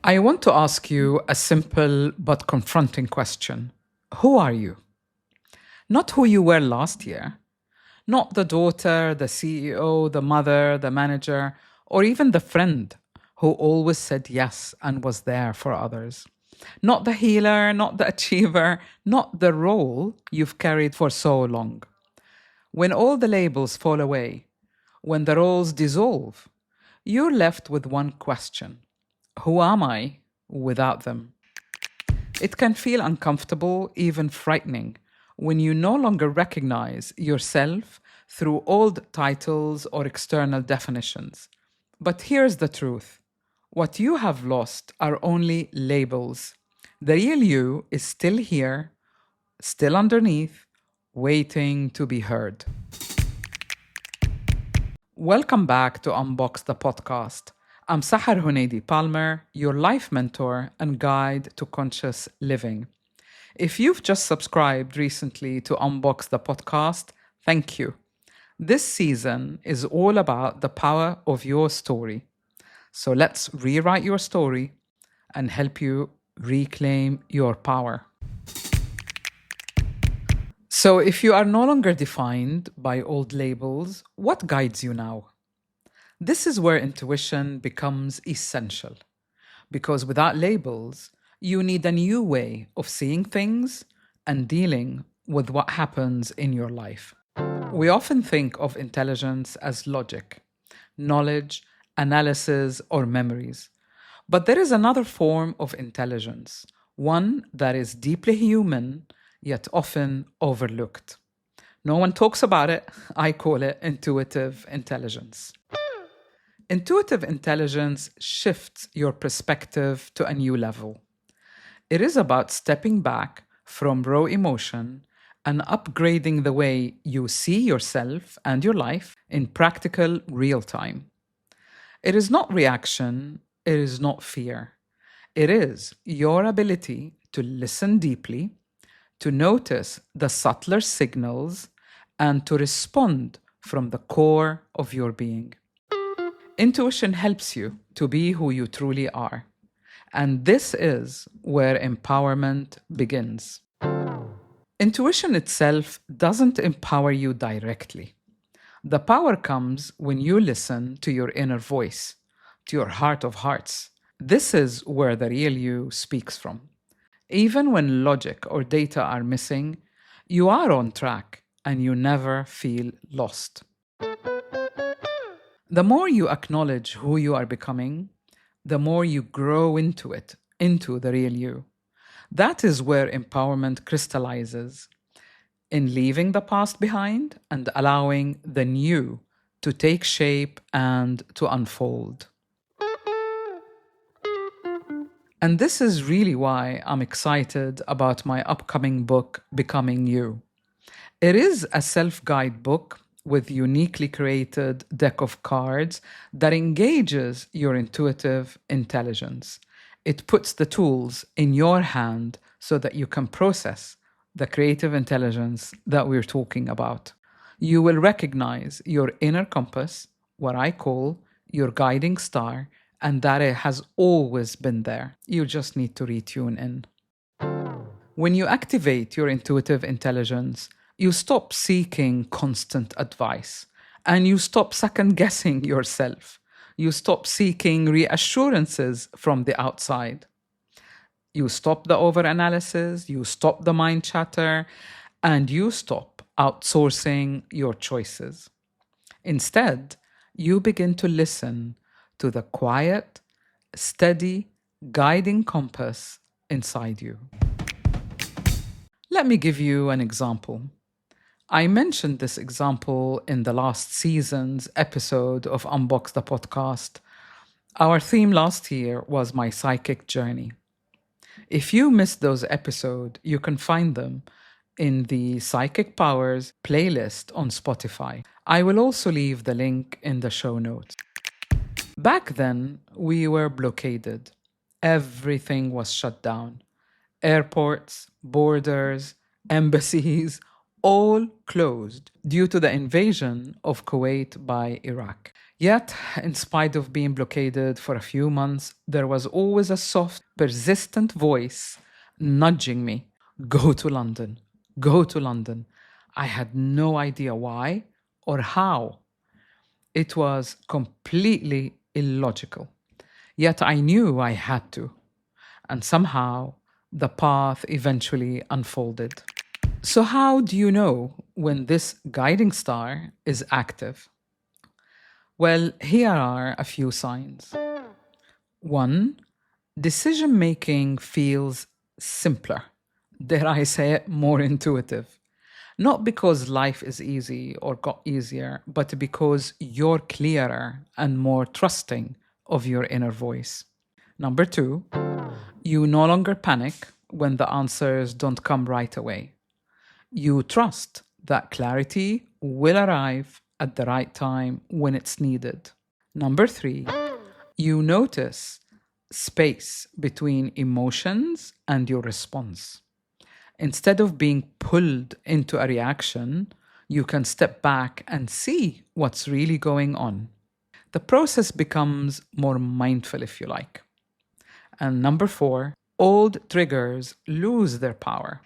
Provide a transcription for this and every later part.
I want to ask you a simple but confronting question. Who are you? Not who you were last year, not the daughter, the CEO, the mother, the manager, or even the friend who always said yes and was there for others. Not the healer, not the achiever, not the role you've carried for so long. When all the labels fall away, when the roles dissolve, you're left with one question. Who am I without them? It can feel uncomfortable, even frightening, when you no longer recognize yourself through old titles or external definitions. But here's the truth. What you have lost are only labels. The real you is still here, still underneath, waiting to be heard. Welcome back to Unbox the Podcast. I'm Sahar Palmer, your life mentor and guide to conscious living. If you've just subscribed recently to Unbox the Podcast, thank you. This season is all about the power of your story. So let's rewrite your story and help you reclaim your power. So if you are no longer defined by old labels, what guides you now? This is where intuition becomes essential, because without labels, you need a new way of seeing things and dealing with what happens in your life. We often think of intelligence as logic, knowledge, analysis, or memories. But there is another form of intelligence, one that is deeply human, yet often overlooked. No one talks about it. I call it intuitive intelligence. Intuitive intelligence shifts your perspective to a new level. It is about stepping back from raw emotion and upgrading the way you see yourself and your life in practical real time. It is not reaction, it is not fear. It is your ability to listen deeply, to notice the subtler signals, and to respond from the core of your being. Intuition helps you to be who you truly are. And this is where empowerment begins. Intuition itself doesn't empower you directly. The power comes when you listen to your inner voice, to your heart of hearts. This is where the real you speaks from. Even when logic or data are missing, you are on track and you never feel lost. The more you acknowledge who you are becoming, the more you grow into it, into the real you. That is where empowerment crystallizes, in leaving the past behind and allowing the new to take shape and to unfold. And this is really why I'm excited about my upcoming book, Becoming You. It is a self-guide book with uniquely created deck of cards that engages your intuitive intelligence. It puts the tools in your hand so that you can process the creative intelligence that we're talking about. You will recognize your inner compass, what I call your guiding star, and that it has always been there. You just need to retune in. When you activate your intuitive intelligence, you stop seeking constant advice and you stop second guessing yourself. You stop seeking reassurances from the outside. You stop the overanalysis, you stop the mind chatter, and you stop outsourcing your choices. Instead, you begin to listen to the quiet, steady, guiding compass inside you. Let me give you an example. I mentioned this example in the last season's episode of Unbox the Podcast. Our theme last year was my psychic journey. If you missed those episodes, you can find them in the Psychic Powers playlist on Spotify. I will also leave the link in the show notes. Back then, we were blockaded. Everything was shut down. Airports, borders, embassies, all closed due to the invasion of Kuwait by Iraq. Yet, in spite of being blockaded for a few months, there was always a soft, persistent voice nudging me, go to London, go to London. I had no idea why or how. It was completely illogical. Yet I knew I had to. And somehow the path eventually unfolded. So, how do you know when this guiding star is active? Well, here are a few signs. One, decision making feels simpler. Dare I say it, more intuitive. Not because life is easy or got easier, but because you're clearer and more trusting of your inner voice. Number two, you no longer panic when the answers don't come right away. You trust that clarity will arrive at the right time when it's needed. Number three, you notice space between emotions and your response. Instead of being pulled into a reaction, you can step back and see what's really going on. The process becomes more mindful, if you like. And number four, old triggers lose their power.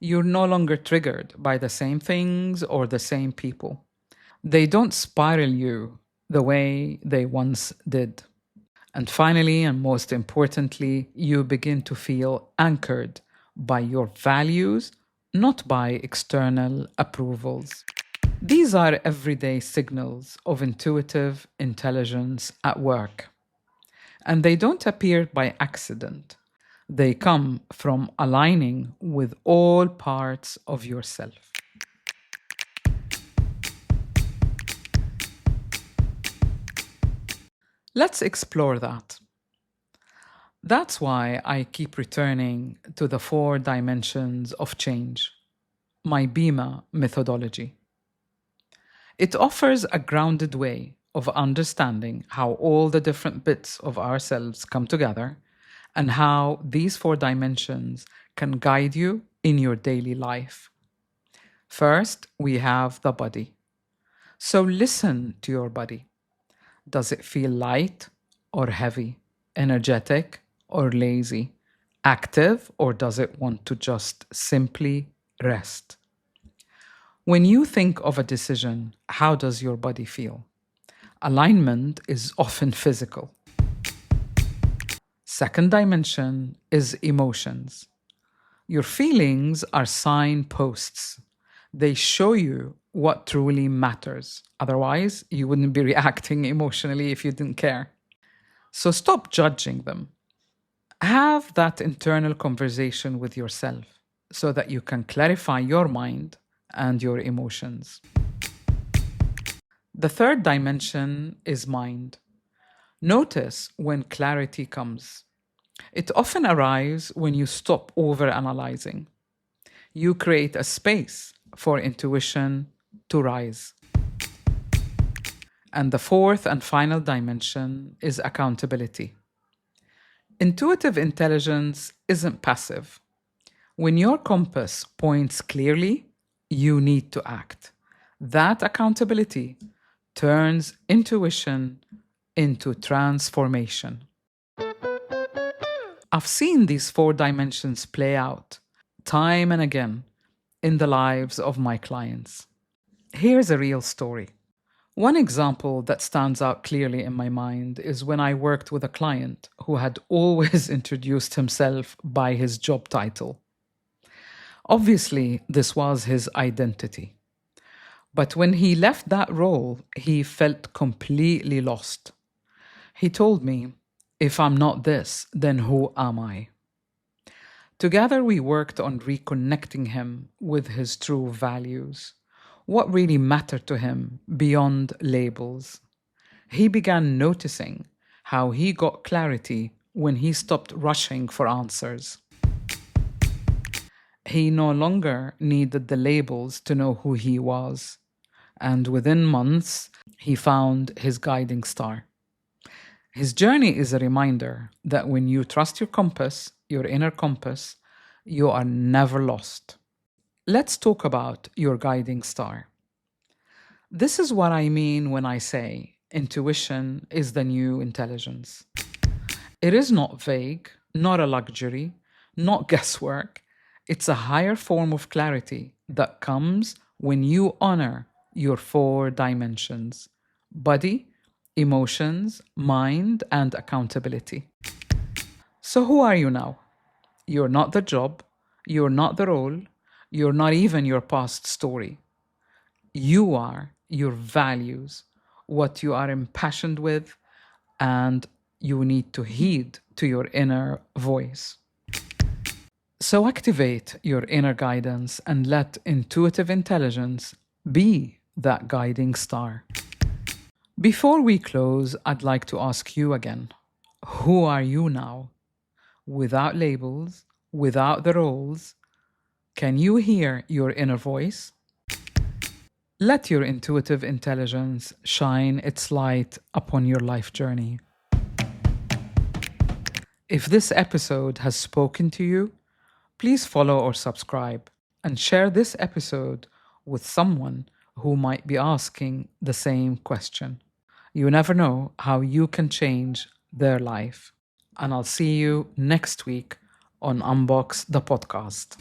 You're no longer triggered by the same things or the same people. They don't spiral you the way they once did. And finally, and most importantly, you begin to feel anchored by your values, not by external approvals. These are everyday signals of intuitive intelligence at work. And they don't appear by accident. They come from aligning with all parts of yourself. Let's explore that. That's why I keep returning to the 4 dimensions of change, my BEMA methodology. It offers a grounded way of understanding how all the different bits of ourselves come together and how these 4 dimensions can guide you in your daily life. First, we have the body. So listen to your body. Does it feel light or heavy, energetic or lazy, active, or does it want to just simply rest? When you think of a decision, how does your body feel? Alignment is often physical. Second dimension is emotions. Your feelings are signposts. They show you what truly matters. Otherwise, you wouldn't be reacting emotionally if you didn't care. So stop judging them. Have that internal conversation with yourself so that you can clarify your mind and your emotions. The third dimension is mind. Notice when clarity comes. It often arrives when you stop overanalyzing. You create a space for intuition to rise. And the fourth and final dimension is accountability. Intuitive intelligence isn't passive. When your compass points clearly, you need to act. That accountability turns intuition into transformation. I've seen these 4 dimensions play out time and again in the lives of my clients. Here's a real story. One example that stands out clearly in my mind is when I worked with a client who had always introduced himself by his job title. Obviously, this was his identity. But when he left that role, he felt completely lost. He told me, if I'm not this, then who am I? Together, we worked on reconnecting him with his true values. What really mattered to him beyond labels. He began noticing how he got clarity when he stopped rushing for answers. He no longer needed the labels to know who he was. And within months, he found his guiding star. His journey is a reminder that when you trust your compass, your inner compass, you are never lost. Let's talk about your guiding star. This is what I mean when I say intuition is the new intelligence. It is not vague, not a luxury, not guesswork. It's a higher form of clarity that comes when you honor your four dimensions: body, emotions, mind, and accountability. So, who are you now? You're not the job, you're not the role, you're not even your past story. You are your values, what you are impassioned with, and you need to heed to your inner voice. So activate your inner guidance and let intuitive intelligence be that guiding star. Before we close, I'd like to ask you again, who are you now? Without labels, without the roles, can you hear your inner voice? Let your intuitive intelligence shine its light upon your life journey. If this episode has spoken to you, please follow or subscribe and share this episode with someone who might be asking the same question. You never know how you can change their life. And I'll see you next week on Unbox the Podcast.